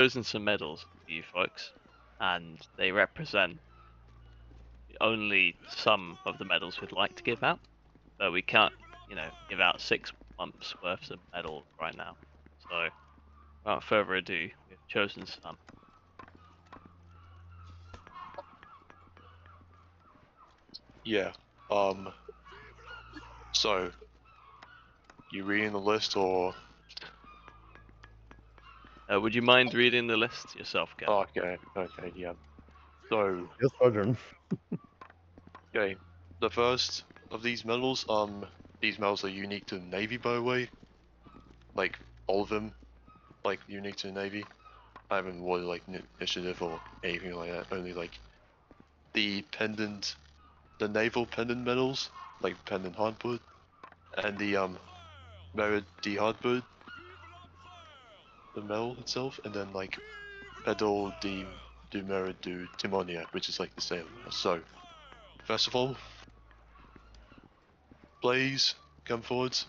chosen some medals for you folks, and they represent only some of the medals we'd like to give out, but we can't, give out 6 months worth of medals right now. So, without further ado, we've chosen some. Yeah. So, you reading the list or? Would you mind reading the list yourself, Gavin? Okay, yeah. So, Yes, Sergeant. okay, the first of these medals, these medals are unique to the Navy, by the way. Like, all of them, like, unique to the Navy. I haven't awarded, like, initiative or anything like that, only, like, the naval pendant medals, like pendant hardboard, and the, merit D hardboard, the medal itself, and then, like, medal du merit du timonia, which is, like, the same. So, first of all, Blaze, come forwards.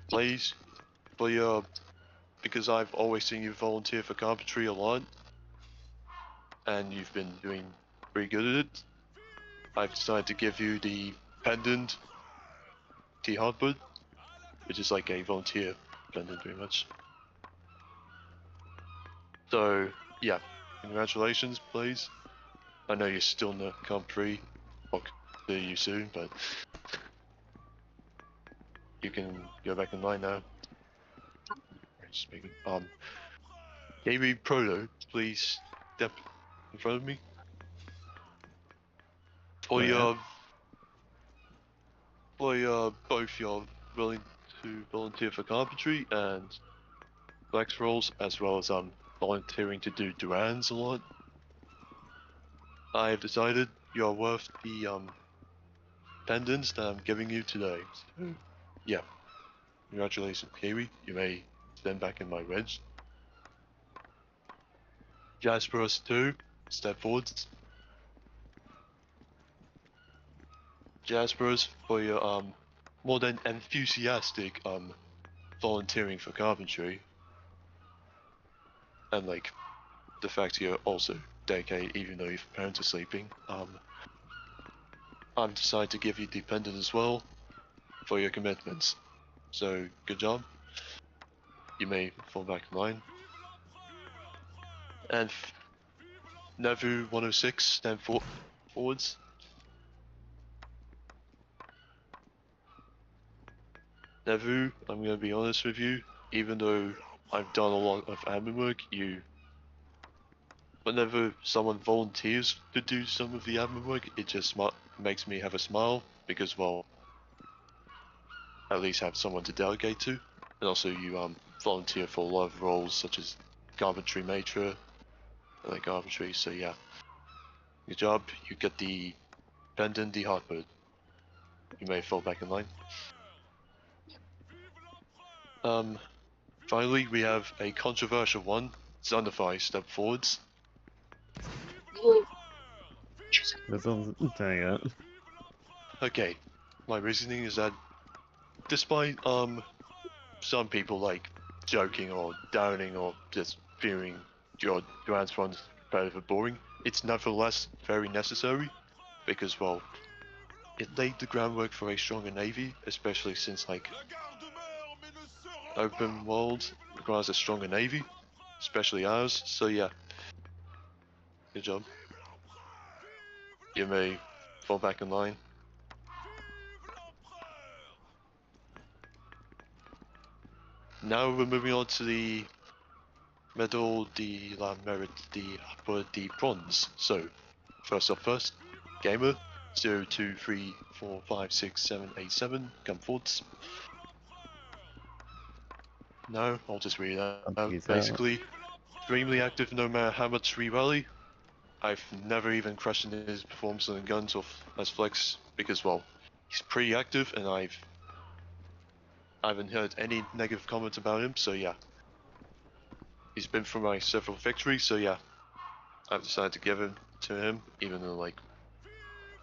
Blaze, for your, because I've always seen you volunteer for carpentry a lot, and you've been doing pretty good at it, I've decided to give you the pendant T hardwood, which is like a volunteer pendant pretty much. So, yeah, congratulations, Blaze. I know you're still in the carpentry, I'll see you soon, but you can go back in line now. Speaking. Amy Proto, please step in front of me. For your both your willing to volunteer for carpentry and flex rolls, as well as volunteering to do Durans a lot, I have decided you are worth the pendants that I'm giving you today. So, yeah, congratulations, Kiwi. You may stand back in my wedge. Jasperus too, step forwards. Jasperus, for your more than enthusiastic volunteering for carpentry, and like the fact you're also dedicated even though your parents are sleeping. I've decided to give you dependent as well for your commitments. So good job. You may fall back in line. And Nevu 106, stand forwards. Nevu, I'm gonna be honest with you, even though I've done a lot of admin work, whenever someone volunteers to do some of the admin work, it just makes me have a smile, because, well, at least have someone to delegate to. And also you volunteer for a lot of roles such as carpentry matra, and like carpentry, so yeah. Good job, you get the pendant, the hardwood. You may fall back in line. Finally, we have a controversial one. Xanify, step forwards. That sounds dang it. Okay, my reasoning is that despite some people like joking or downing or just fearing your Durance runs repetitive boring, it's nevertheless very necessary because, well, it laid the groundwork for a stronger navy, especially since like open world requires a stronger navy, especially ours. So yeah, good job. You may fall back in line. Now we're moving on to the medal de la merit for the bronze. So, first up first, gamer 02345677, come forwards. No, I'll just read that out. Basically, extremely active no matter how much we rally. I've never even questioned his performance on the guns or as flex because, well, he's pretty active and I haven't heard any negative comments about him, so yeah. He's been through my several victories, so yeah. I've decided to give him to him, even though like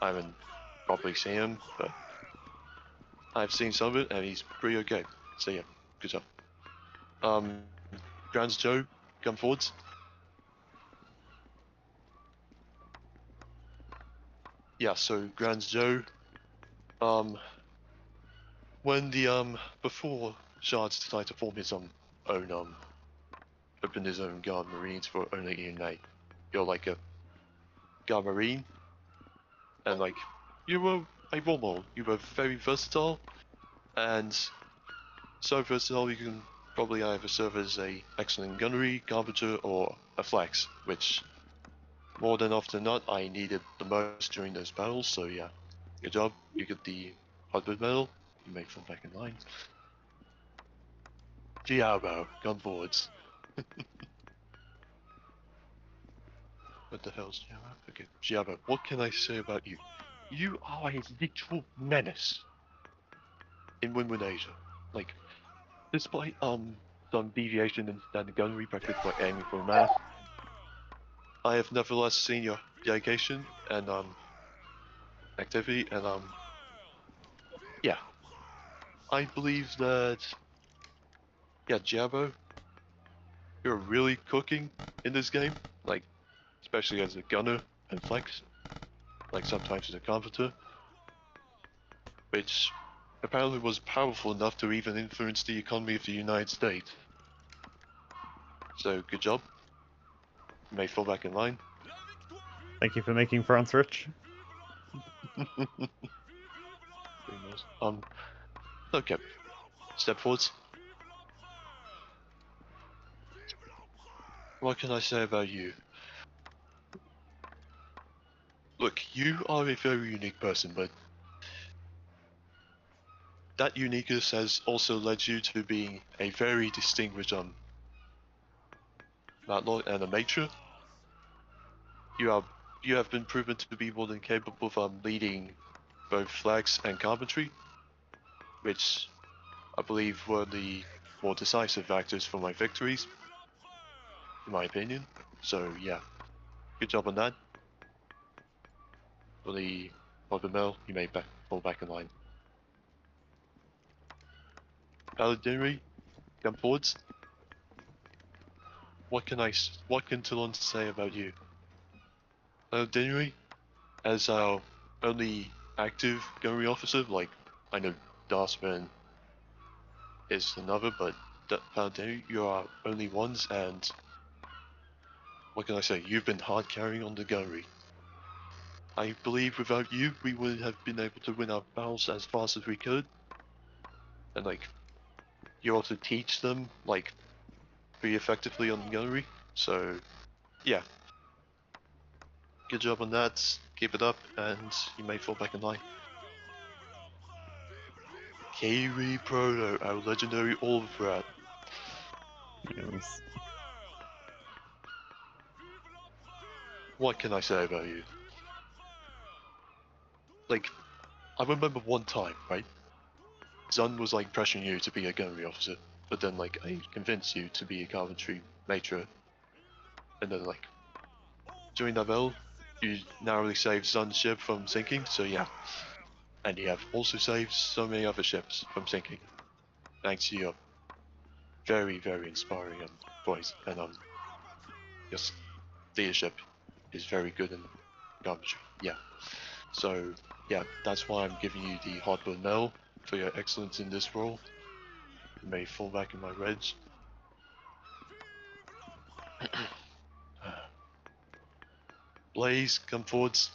I haven't properly seen him, but I've seen some of it and he's pretty okay. So yeah, Good job. Grants Joe, come forwards. Yeah, so Grants Joe, when the before Shards decided to form his own open his own guard marines for only ENA, you're like a guard marine, and like you were a role model. You were very versatile, and so versatile you can probably either serve as a excellent gunnery, carpenter, or a flex, which more than often not I needed the most during those battles. So yeah, good job. You get the hardwood medal. You may fall back in line. Giabo, gun forwards. What the hell's Giabo? Okay, Giabo, what can I say about you? You are a literal menace in Windward Asia. Like, despite some deviation in standard gunnery practice like aiming for mass, I have nevertheless seen your dedication and activity, and yeah, I believe that Giabo, you're really cooking in this game, like especially as a gunner and flex, like sometimes as a carpenter, which apparently was powerful enough to even influence the economy of the United States. So good job. You may fall back in line. Thank you for making France rich. Okay. Step forwards. What can I say about you? Look, you are a very unique person, but that uniqueness has also led you to being a very distinguished Matlock and a matron. You have been proven to be more than capable of leading both flags and carpentry, which I believe were the more decisive factors for my victories, in my opinion. So yeah, good job on that. For the Mill, you may fall back in line. Paladinry, come forwards. What can Toulon say about you? Paladinry, as our only active gunnery officer, like I know Darsman is another, but Paladinry, you are only ones, and what can I say? You've been hard carrying on the gunnery. I believe without you, we wouldn't have been able to win our battles as fast as we could. And like, you also teach them like pretty effectively on gunnery. So, yeah. Good job on that. Keep it up, and you may fall back in line. Kiwi Proto, our legendary orb rat. Yes. What can I say about you? Like, I remember one time, right? Zun was like pressuring you to be a gunnery officer, but then like I convinced you to be a carpentry matron, and then like during that battle, you narrowly saved Zun's ship from sinking. So yeah, and you have also saved so many other ships from sinking, thanks to your very inspiring voice, and your leadership is very good in carpentry. Yeah, so yeah, that's why I'm giving you the Hardwood Medal for your excellence in this role. You may fall back in my reds. Blaze, come forwards.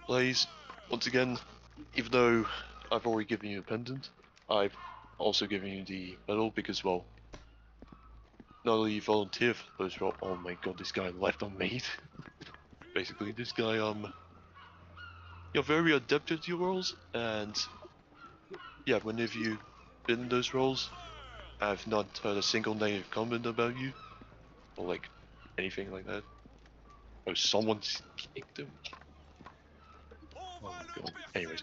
Blaze, once again, even though I've already given you a pendant, I've also given you the medal because, well, not only you volunteer for those roles. Oh my god, this guy left on me. Basically, this guy, you're very adept at your roles, and yeah, whenever you've been in those roles, I've not heard a single negative comment about you, or like anything like that. Oh, someone's kicked him. Oh my god. Anyways,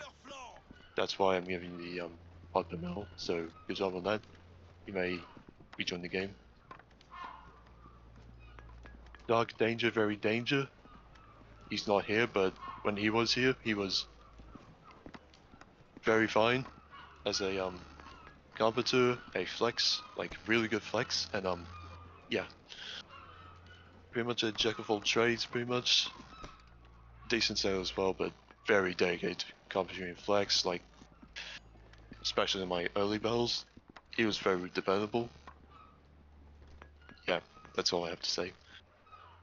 that's why I'm giving the partner medal. So good job on that. You may rejoin the game. Dark Danger, very danger. He's not here, but when he was here, he was very fine as a carpenter, a flex, like really good flex, and yeah, pretty much a jack of all trades, pretty much. Decent sailor as well, but very dedicated to carpentry and flex, like especially in my early battles. He was very dependable. Yeah, that's all I have to say.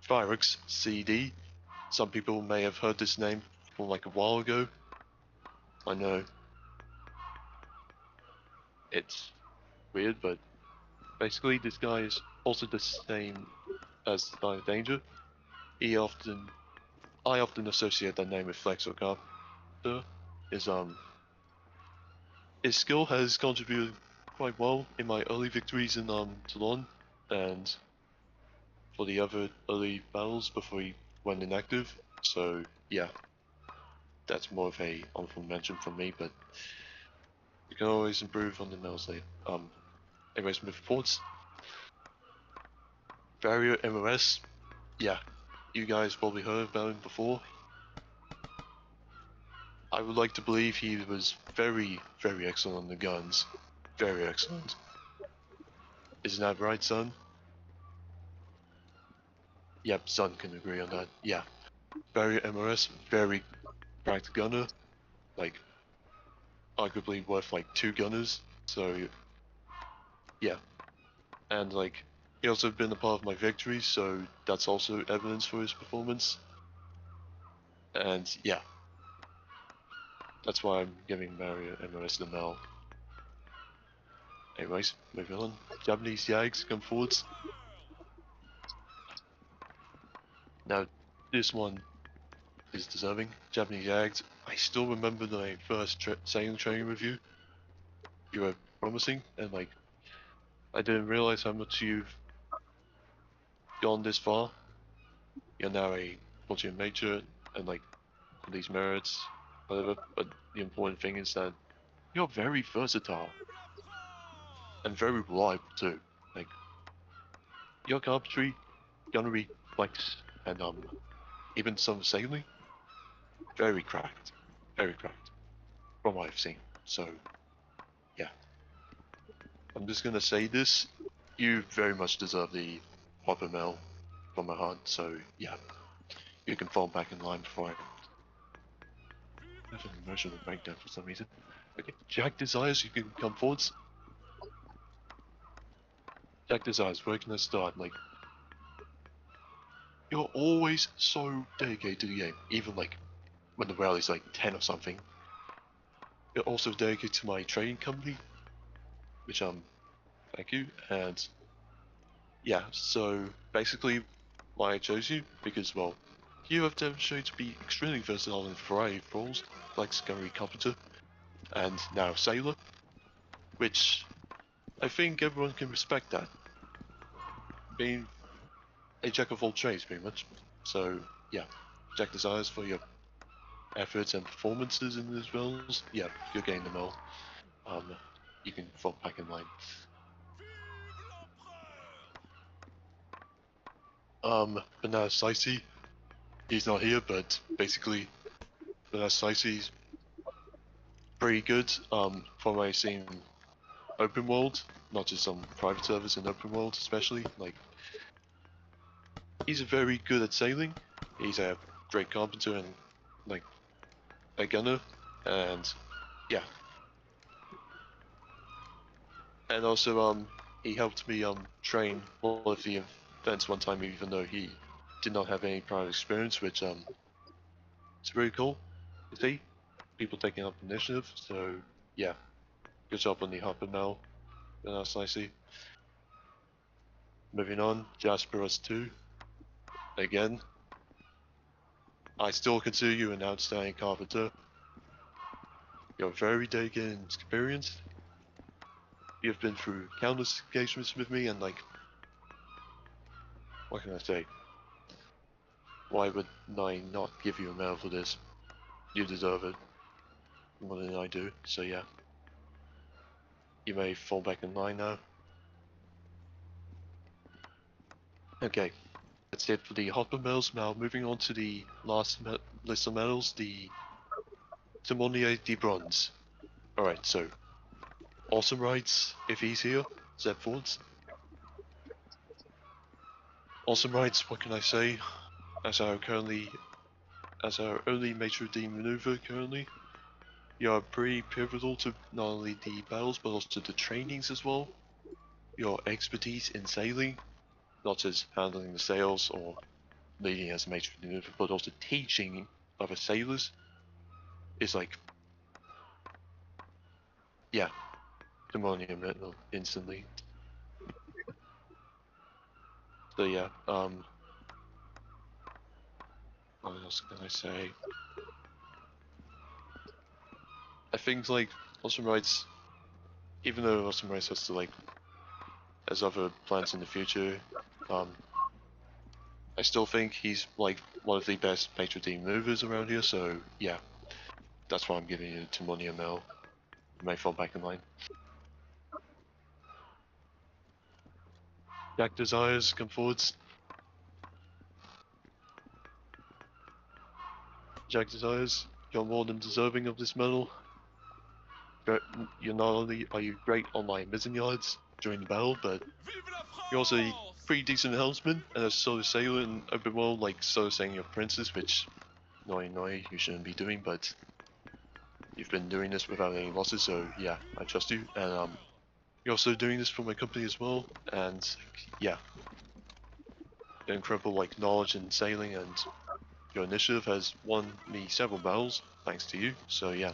Fireworks, CD. Some people may have heard this name from like a while ago. I know. It's weird, but basically this guy is also the same as Line of Danger. I often associate that name with Flex or Carpenter. His skill has contributed quite well in my early victories in Toulon and for the other early battles before he went inactive. So yeah, that's more of a honorable mention from me, but you can always improve on the medals later. Anyways, move forwards. Barrier MOS, yeah, you guys probably heard about him before. I would like to believe he was very, very excellent on the guns. Very excellent. Isn't that right, son? Yep, son can agree on that. Yeah. Barrier MOS, very cracked gunner. Like, arguably worth like 2 gunners. So, yeah. And like, he also been a part of my victories, so that's also evidence for his performance. And yeah. That's why I'm giving Barrier MOS the medal. Anyways, moving on. Japanese Yags, come forwards. Now, this one is deserving. Japanese Yags. I still remember my first sailing training with you. You were promising, and like, I didn't realize how much you've gone this far. You're now a platoon major, and like, these merits, whatever. But the important thing is that you're very versatile and very reliable too. Like, your carpentry, gunnery, flex, and even some sailing, very cracked, from what I've seen. So, yeah. I'm just gonna say this, you very much deserve the Hopper Medal from my heart, so yeah. You can fall back in line before I have an emotional breakdown for some reason. Okay, Jack Desires, you can come forwards. Jack Desires, where can I start? Like, you're always so dedicated to the game, even like when the rally's like 10 or something. You're also dedicated to my trading company, which thank you, and yeah, so basically why I chose you, because well, you have demonstrated to be extremely versatile in a variety of roles, like Scurry Carpenter, and now Sailor, which I think everyone can respect that. Being a jack of all trades, pretty much. So, yeah, Jack Desires for your efforts and performances in these roles. Yeah, you're getting them all. You can fall back in line. Banana Sicey, he's not here, but basically, Banana Sicey's pretty good, from what I've seen open world, not just on private servers in open world especially. Like, he's very good at sailing, he's a great carpenter and like a gunner, and yeah. And also he helped me train one of the events one time, even though he did not have any prior experience, which it's very cool to see people taking up initiative. So yeah, good job on the Hopper now. That's nice. Moving on, Jasperus 2. Again, I still consider you an outstanding carpenter. You're very dedicated and experienced. You've been through countless engagements with me, and like, what can I say? Why would I not give you a medal for this? You deserve it more than I do, so yeah. You may fall back in line now. Okay, that's it for the Hopper medals. Now moving on to the last list of medals, the Timonier de Bronze. Alright, so Awesome Rights, if he's here, step forwards. Awesome Rights, what can I say? As our only major D maneuver currently, you are pretty pivotal to not only the battles but also the trainings as well. Your expertise in sailing, not just handling the sails or leading as a major maneuver, but also teaching other sailors is like, yeah, demonium metal instantly. So yeah, what else can I say? I think like Awesome Rights, even though Awesome Rights has to like has other plans in the future, I still think he's like one of the best major team movers around here. So yeah, that's why I'm giving it to Money ML. You may fall back in line. Jack Desires, come forwards. Jack Desires, you're more than deserving of this medal. You're not only are you great on my mizzen yards during the battle, but you're also a pretty decent helmsman and a solo sailor in open world, like solo sailing your princess, which annoying you shouldn't be doing, but you've been doing this without any losses, so yeah, I trust you. And you're also doing this for my company as well, and yeah, your incredible like knowledge in sailing and your initiative has won me several battles thanks to you. So yeah,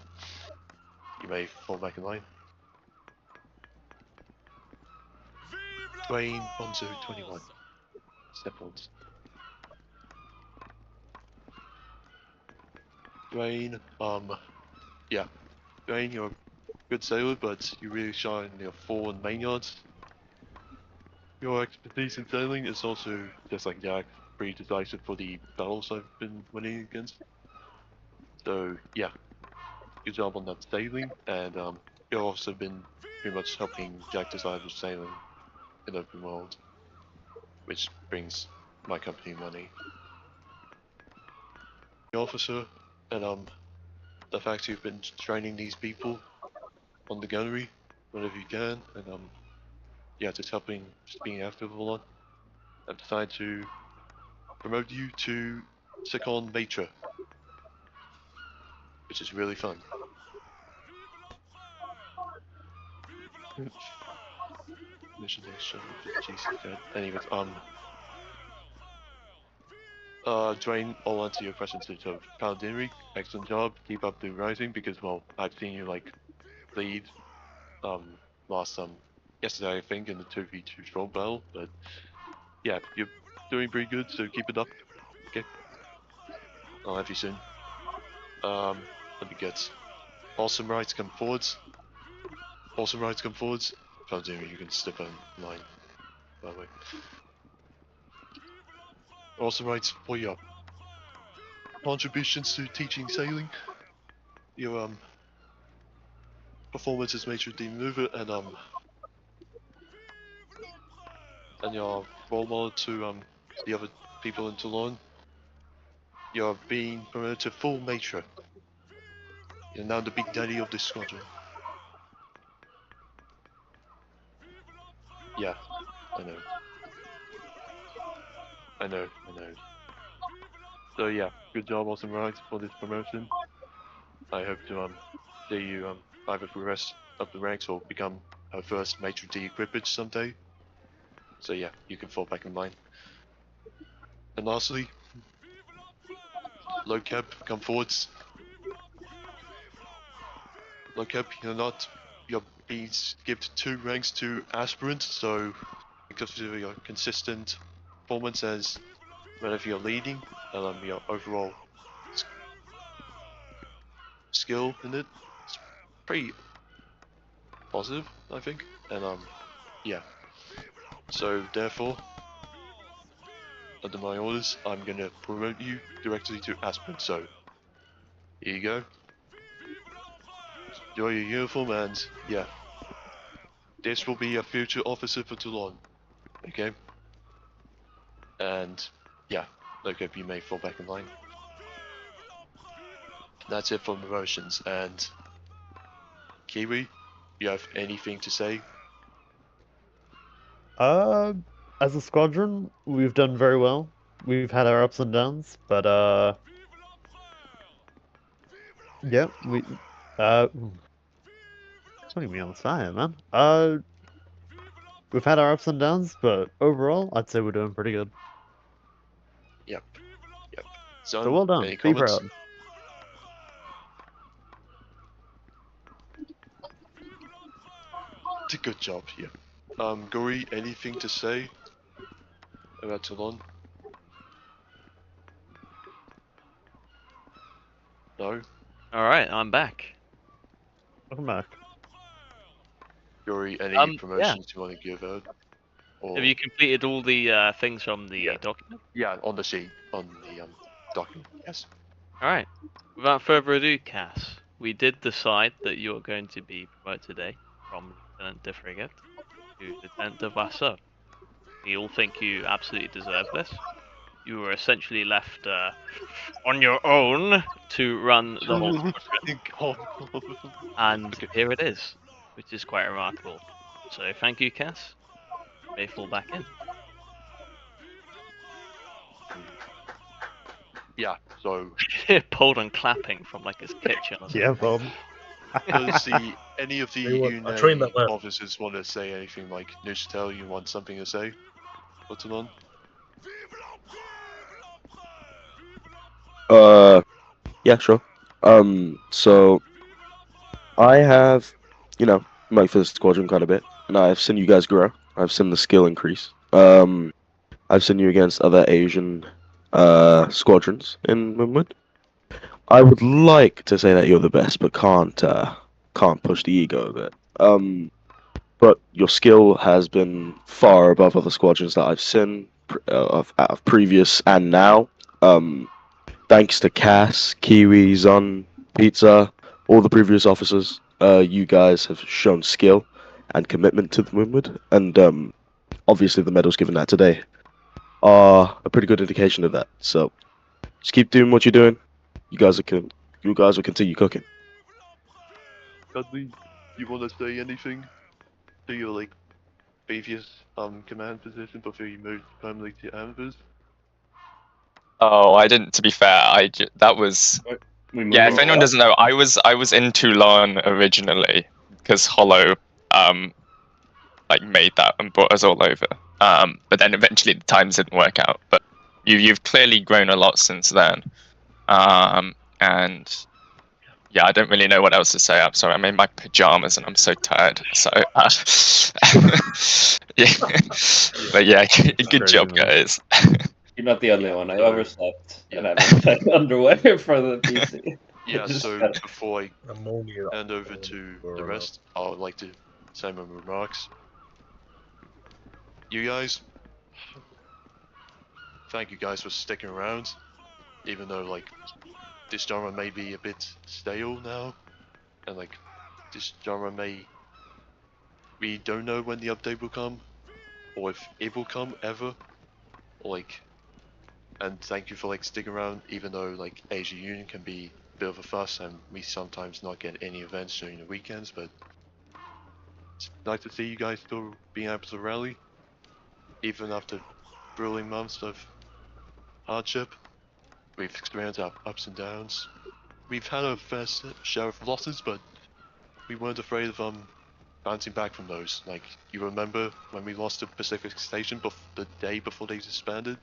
you may fall back in line. Dwayne Bonzo 21. Step forwards. Dwayne, yeah. Dwayne, you're a good sailor, but you really shine in your fore and main yards. Your expertise in sailing is also, just like Jack, pretty decisive for the battles I've been winning against. So yeah, good job on that sailing, and you've also been pretty much helping Jack decide with sailing in open world, which brings my company money. The officer, and the fact you've been training these people on the gunnery whenever you can, and yeah, just being active a lot. I've decided to promote you to second maitre, which is really fun. Mission nation, GC dead. Anyways, Dwayne, I'll answer your question to Paladinry. Excellent job. Keep up the rising because, well, I've seen you like lead, last yesterday I think in the 2v2 troll battle, but yeah, you're doing pretty good, so keep it up. Okay. I'll have you soon. Let me get Awesome Rights come forwards. Awesome Rights come forwards. Paladinry, you can step in line, by the way. Awesome Rights for your contributions to teaching sailing, your performance as major team mover, and your role model to the other people in Toulon. You're being promoted to full maitre. You're now the big daddy of this squadron. Yeah, I know. I know. So yeah, good job, Awesome Rights, for this promotion. I hope to see you either progress up the ranks or become our first maitre D equipage someday. So yeah, you can fall back in line. And lastly, Low Cap, come forwards. Low Cap, you're being skipped 2 ranks to aspirant, so because of your consistent performance as whenever you're leading, and your overall skill in it, it's pretty positive, I think. And yeah. So therefore, under my orders, I'm gonna promote you directly to aspirant. So here you go. Enjoy your uniform, and yeah, this will be a future officer for Toulon. Okay. And yeah, okay, you may fall back in line. That's it for promotions, and Kiwi, you have anything to say? As a squadron, we've done very well. We've had our ups and downs, but yeah, putting me on the spot here, man. We've had our ups and downs, but overall, I'd say we're doing pretty good. Yep. So Son, well done. any Be comments? proud. It's a good job here. Gori, anything to say about Toulon? No? Alright, I'm back. Welcome back. Gori, any Yeah. promotions you want to give out? Or... Have you completed all the things from the Yeah. document? Yeah, on the sheet, on the document, yes. Alright. Without further ado, Cass, we did decide that you're going to be promoted today from Lieutenant de Frigate to Lieutenant de Vasseur. We all think you absolutely deserve this. You were essentially left on your own to run the whole squadron, and Okay. here it is, which is quite remarkable. So thank you, Cass. You may fall back in. Yeah, so Bolden clapping from like his kitchen. Or something. Yeah, Bob. does any of the Tell you what, I trained that UNA well. officers want to say anything? Like Neuchatel, you want something to say? What's it on? Yeah, sure. So I have, my first squadron quite a bit, and I've seen you guys grow. I've seen the skill increase. I've seen you against other Asian, squadrons in Windward. I would like to say that you're the best, but can't push the ego a bit. But your skill has been far above other squadrons that I've seen out of previous and now. Thanks to Cass, Kiwi, Zun, Pizza, all the previous officers, you guys have shown skill and commitment to the Windward, and obviously the medals given out today are a pretty good indication of that. So just keep doing what you're doing. You guys will continue cooking. Dudley, you want to say anything to your like previous command position before you moved permanently to Amber's? Oh, I didn't. To be fair, that was yeah. If anyone doesn't know, I was in Toulon originally because Hollow like made that and brought us all over. But then eventually the times didn't work out. But you've clearly grown a lot since then. And yeah, I don't really know what else to say. I'm sorry, I'm in my pajamas and I'm so tired. So yeah, but yeah, good job, Crazy, man. guys. You're not the only Yeah, one. I so- overslept and yeah. I haven't packed underwear for the PC. Yeah, Just so got- before I Ammonia. hand over to the rest, I would like to say my remarks. You guys, thank you guys for sticking around, even though like this genre may be a bit stale now, and like this genre we don't know when the update will come, or if it will come ever, or like, and thank you for like sticking around, even though like Asia Union can be a bit of a fuss and we sometimes not get any events during the weekends, but it's nice to see you guys still being able to rally, even after grueling months of hardship. We've experienced our ups and downs. We've had our fair share of losses, but we weren't afraid of bouncing back from those. Like, you remember when we lost to Pacific Station the day before they disbanded?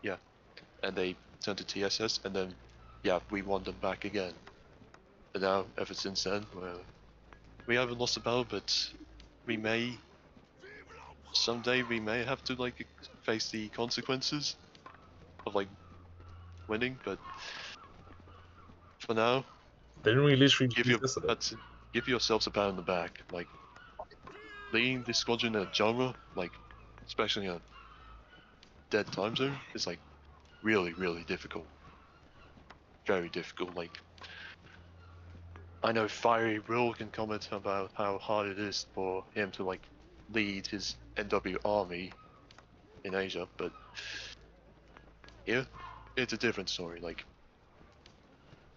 Yeah. And they turned to TSS, and then, yeah, we won them back again. And now, ever since then, well, we haven't lost a battle, but someday we may have to, like, face the consequences of, like, winning, but for now, Didn't we literally give yourselves a pat on the back. Like, leading this squadron in a genre, like, especially in a dead time zone, is like really, really difficult. Very difficult. Like, I know Fiery Will can comment about how hard it is for him to like lead his NW army in Asia, but here, it's a different story. Like,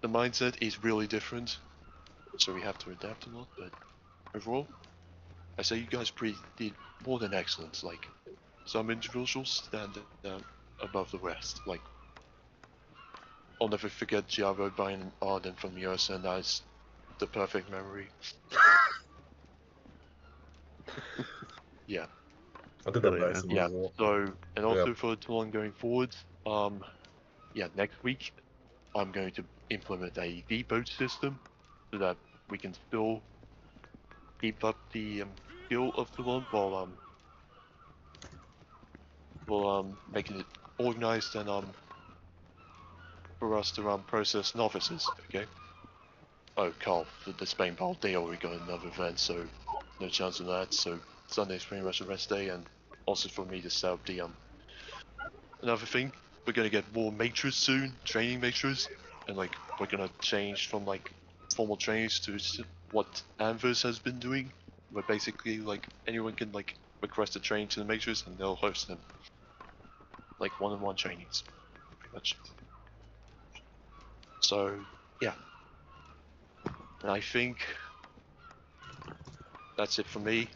the mindset is really different. so we have to adapt a lot. But overall, I say you guys did more than excellent. Like, some individuals stand above the rest. Like, I'll never forget Giavo buying Arden from US, and that's the perfect memory. Yeah. I did that Brilliant, nice. man. Yeah. Well. So, and also for Toulon going forward, yeah, next week I'm going to implement a depot system so that we can still keep up the skill of Toulon while making it organized and for us to process novices. Okay. Oh, Carl, the Spain Bowl, they already got another event, so no chance of that. So Sunday's pretty much a rest day, and also for me to set up the Another thing, we're gonna get more matrix soon, training matrix, and like we're gonna change from like formal trainings to what Anvers has been doing, where basically like anyone can like request a training to the matrix and they'll host them, like one-on-one trainings, pretty much. So yeah, and I think that's it for me.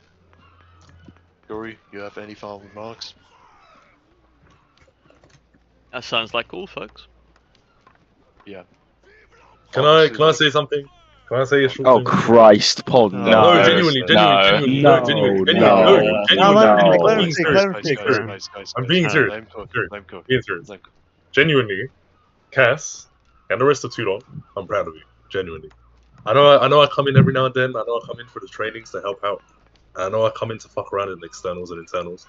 Dory, you have any final remarks? That sounds like all, folks. Yeah. Can Obviously, I like, say something? Can I say a short Oh thing? Christ, Paul, No. no. No, genuinely, no. genuinely, No, genuinely, no. let I'm him being speak, serious. let him speak, guys, I'm being serious. let him cook, Serious. let him cook. Being serious. Let him cook. Genuinely, Cass and the rest of Tudor, I'm proud of you. Genuinely. I know I come in every now and then. I know I come in for the trainings to help out. I know I come in to fuck around in externals and internals.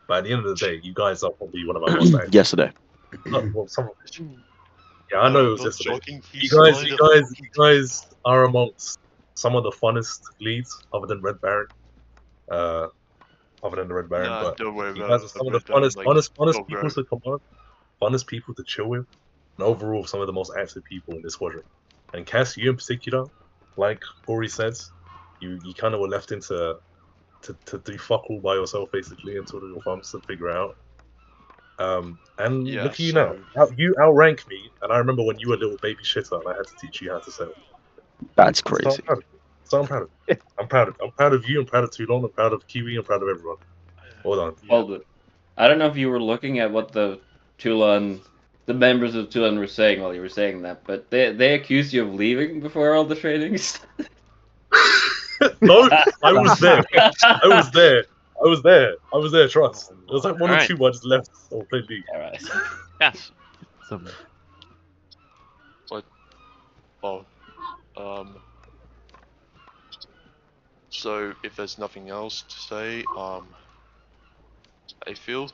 But at the end of the day, you guys are probably one of my most active. Yesterday. Well, some of it. Yeah, I know it was Not yesterday. shocking, You guys are amongst some of the funnest leads, other than Red Baron. Other than the Red Baron, Nah, but don't worry you about guys are some of the Red Baron, funnest go, people bro. to command, funnest people to chill with, and overall some of the most active people in this squadron. And Cass, you in particular, like Ori says, you kind of were left into to do fuck all by yourself basically and twiddle your thumbs to figure it out. And Yeah, look at you so now. You outrank me, and I remember when you were a little baby shitter, and I had to teach you how to sail. That's So I'm crazy. proud of you. So I'm proud of you. I'm proud of you. I'm proud of Toulon. I'm proud of Kiwi. I'm proud of everyone. Hold on. yeah. Hold it. I don't know if you were looking at what the members of Tulan were saying while you were saying that, but they accused you of leaving before all the trainings. No, I was there. I was there. I was there. I was there. Trust. It was like one or Alright. two. I just left or played League. All right. Yes. Some Well, so if there's nothing else to say, I feel,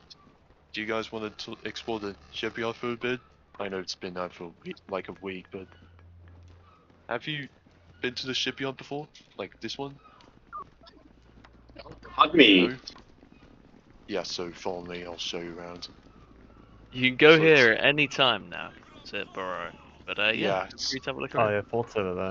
do you guys want to explore the shipyard for a bit? I know it's been out for like a week, but have you been to the shipyard before? Like this one? Hug me. No? Yeah, so follow me, I'll show you around. You can go So here at any time now to Burrow. But yeah, Yeah, feel free to have a look oh around. yeah, Fort's over there.